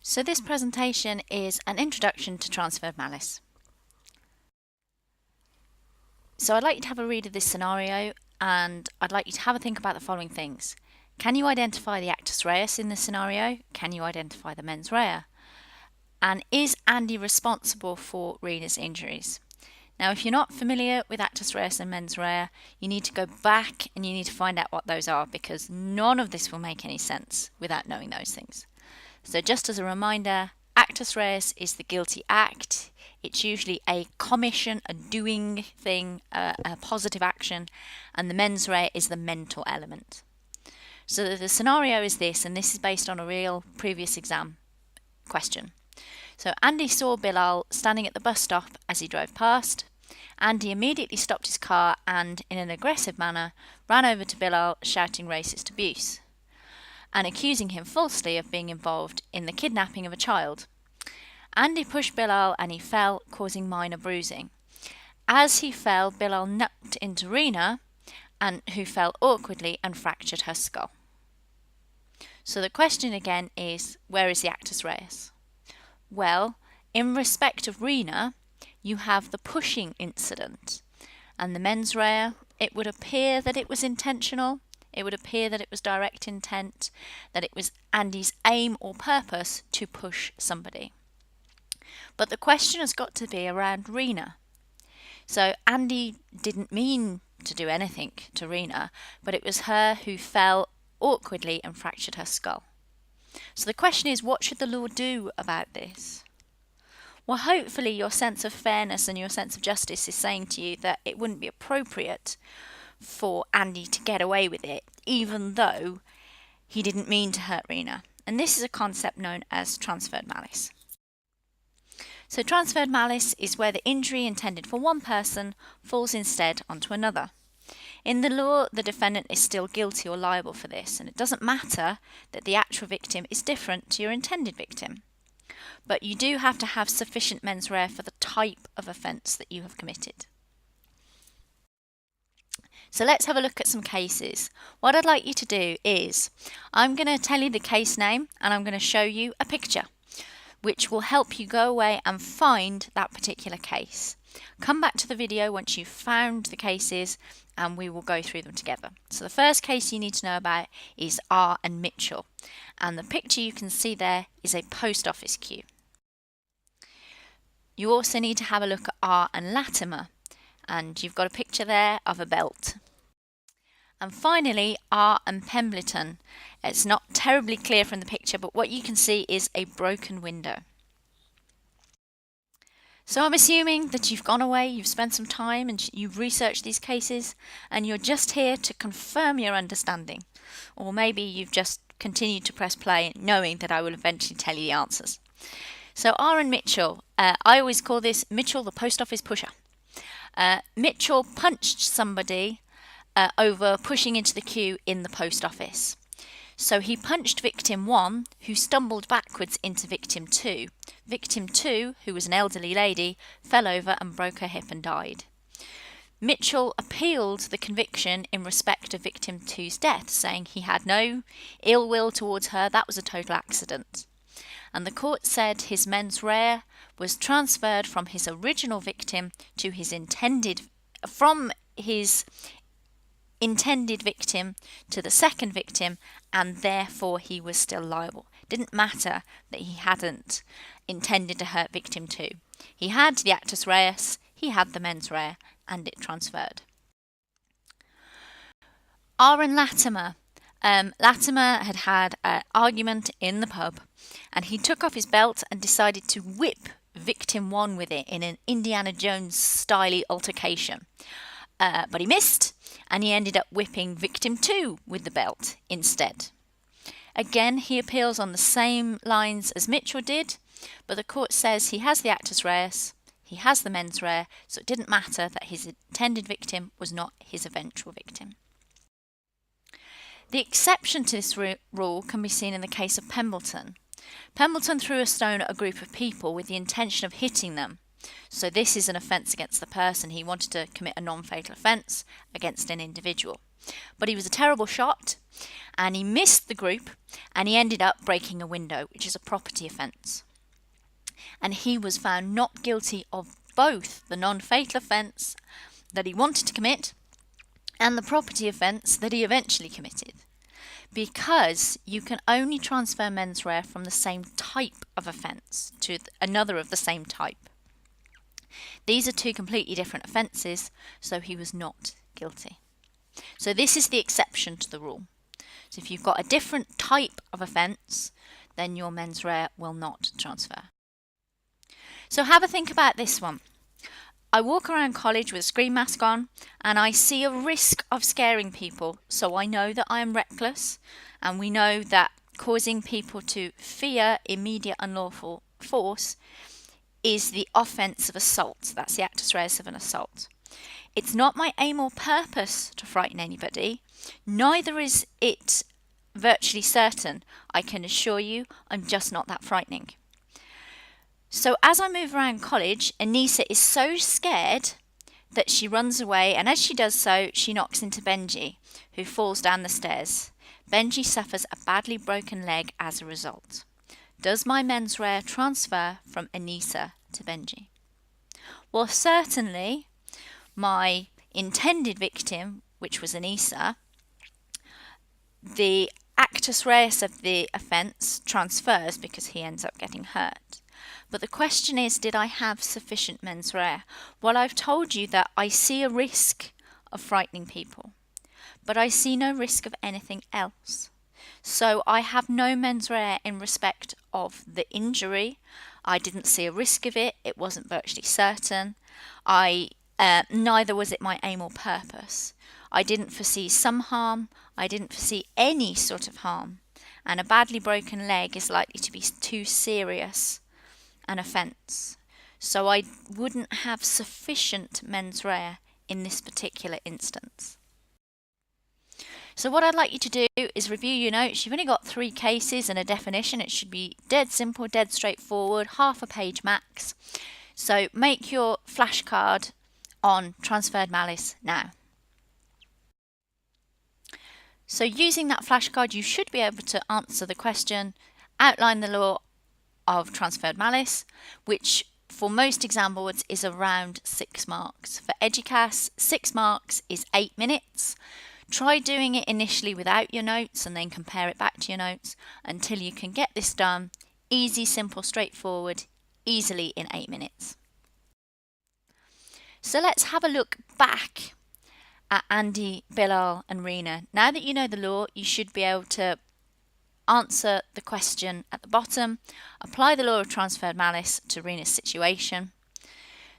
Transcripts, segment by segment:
So this presentation is an introduction to transferred malice. So I'd like you to have a read of this scenario, and I'd like you to have a think about the following things. Can you identify the actus reus in this scenario? Can you identify the mens rea? And is Andy responsible for Rena's injuries? Now, if you're not familiar with actus reus and mens rea, you need to go back and you need to find out what those are, because none of this will make any sense without knowing those things. So just as a reminder, actus reus is the guilty act. It's usually a commission, a doing thing, a positive action, and the mens rea is the mental element. So the scenario is this, and this is based on a real previous exam question. So Andy saw Bilal standing at the bus stop as he drove past. Andy immediately stopped his car and, in an aggressive manner, ran over to Bilal, shouting racist abuse and accusing him falsely of being involved in the kidnapping of a child. Andy pushed Bilal and he fell, causing minor bruising. As he fell, Bilal knocked into Rena, who fell awkwardly and fractured her skull. So the question again is, where is the actus reus? Well, in respect of Rena, you have the pushing incident, and the mens rea, it would appear that it was intentional. It would appear that it was direct intent, that it was Andy's aim or purpose to push somebody. But the question has got to be around Rena. So Andy didn't mean to do anything to Rena, but it was her who fell awkwardly and fractured her skull. So the question is, what should the law do about this? Well, hopefully your sense of fairness and your sense of justice is saying to you that it wouldn't be appropriate for Andy to get away with it, even though he didn't mean to hurt Rena. And this is a concept known as transferred malice. So transferred malice is where the injury intended for one person falls instead onto another. In the law, the defendant is still guilty or liable for this, and it doesn't matter that the actual victim is different to your intended victim. But you do have to have sufficient mens rea for the type of offence that you have committed. So let's have a look at some cases. What I'd like you to do is, I'm going to tell you the case name and I'm going to show you a picture, which will help you go away and find that particular case. Come back to the video once you've found the cases and we will go through them together. So the first case you need to know about is R and Mitchell. And the picture you can see there is a post office queue. You also need to have a look at R and Latimer. And you've got a picture there of a belt. And finally, R and Pemberton. It's not terribly clear from the picture, but what you can see is a broken window. So I'm assuming that you've gone away, you've spent some time and you've researched these cases, and you're just here to confirm your understanding. Or maybe you've just continued to press play knowing that I will eventually tell you the answers. So R and Mitchell, I always call this Mitchell the post office pusher. Mitchell punched somebody over pushing into the queue in the post office. So he punched victim 1, who stumbled backwards into victim 2. Victim 2, who was an elderly lady, fell over and broke her hip and died. Mitchell appealed the conviction in respect of victim 2's death, saying he had no ill will towards her, that was a total accident. And the court said his mens rea was transferred from his original victim to his intended victim to the second victim, and therefore he was still liable. It didn't matter that he hadn't intended to hurt victim 2. He had the actus reus, he had the mens rea, and it transferred. R and Latimer. Latimer had an argument in the pub, and he took off his belt and decided to whip victim 1 with it in an Indiana Jones-style altercation. But he missed, and he ended up whipping victim 2 with the belt instead. Again, he appeals on the same lines as Mitchell did, but the court says he has the actus reus, he has the mens rea, so it didn't matter that his intended victim was not his eventual victim. The exception to this rule can be seen in the case of Pemberton. Pemberton threw a stone at a group of people with the intention of hitting them. So this is an offence against the person. He wanted to commit a non-fatal offence against an individual. but he was a terrible shot and he missed the group and he ended up breaking a window, which is a property offence. And he was found not guilty of both the non-fatal offence that he wanted to commit and the property offence that he eventually committed, because you can only transfer mens rea from the same type of offence to another of the same type. These are two completely different offences, so he was not guilty. So this is the exception to the rule. So if you've got a different type of offence, then your mens rea will not transfer. So have a think about this one. I walk around college with a screen mask on and I see a risk of scaring people, so I know that I am reckless, and we know that causing people to fear immediate unlawful force is the offence of assault. That's the actus reus of an assault. It's not my aim or purpose to frighten anybody, neither is it virtually certain. I can assure you I'm just not that frightening. So as I move around college, Anissa is so scared that she runs away, and as she does so, she knocks into Benji, who falls down the stairs. Benji suffers a badly broken leg as a result. Does my mens rea transfer from Anissa to Benji? Well, certainly my intended victim, which was Anissa, the actus reus of the offence transfers because he ends up getting hurt. But the question is, did I have sufficient mens rea? Well, I've told you that I see a risk of frightening people, but I see no risk of anything else. So I have no mens rea in respect of the injury. I didn't see a risk of it. It wasn't virtually certain. Neither was it my aim or purpose. I didn't foresee some harm. I didn't foresee any sort of harm. And a badly broken leg is likely to be too serious an offence. So I wouldn't have sufficient mens rea in this particular instance. So what I'd like you to do is review your notes. You've only got 3 cases and a definition. It should be dead simple, dead straightforward, half a page max. So make your flashcard on transferred malice now. So using that flashcard, you should be able to answer the question, outline the law of transferred malice, which for most exam boards is around 6 marks. For Educas, 6 marks is 8 minutes. Try doing it initially without your notes and then compare it back to your notes until you can get this done easy, simple, straightforward, easily in 8 minutes. So let's have a look back at Andy, Bilal and Rena. Now that you know the law, you should be able to answer the question at the bottom, apply the law of transferred malice to Rena's situation.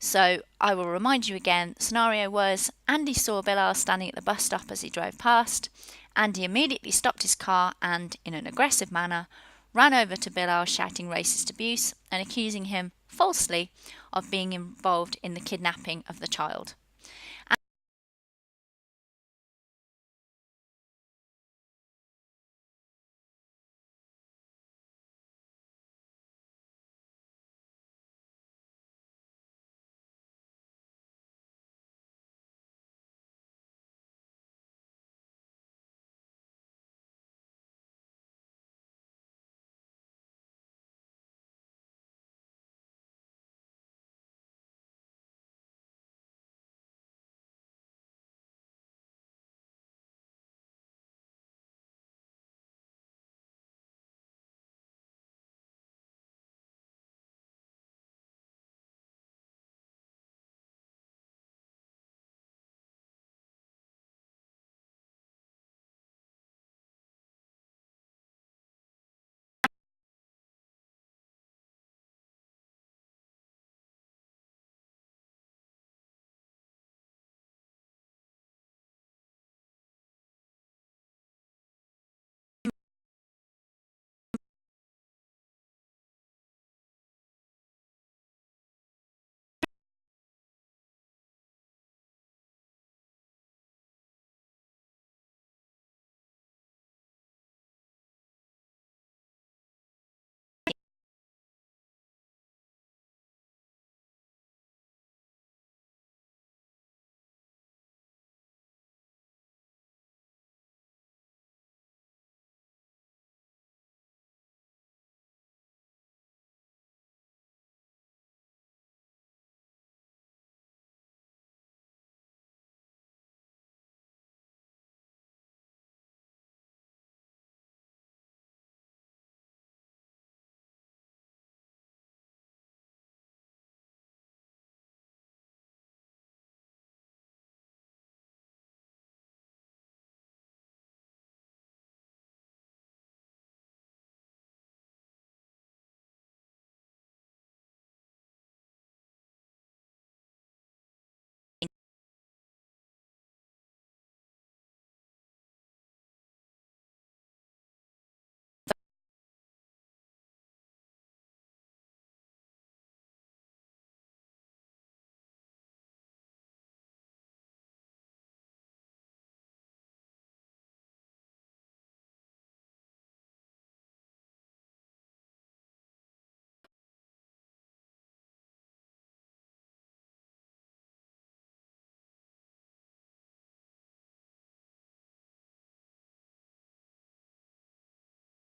So I will remind you again, the scenario was Andy saw Bilal standing at the bus stop as he drove past. Andy immediately stopped his car and, in an aggressive manner, ran over to Bilal shouting racist abuse and accusing him falsely of being involved in the kidnapping of the child.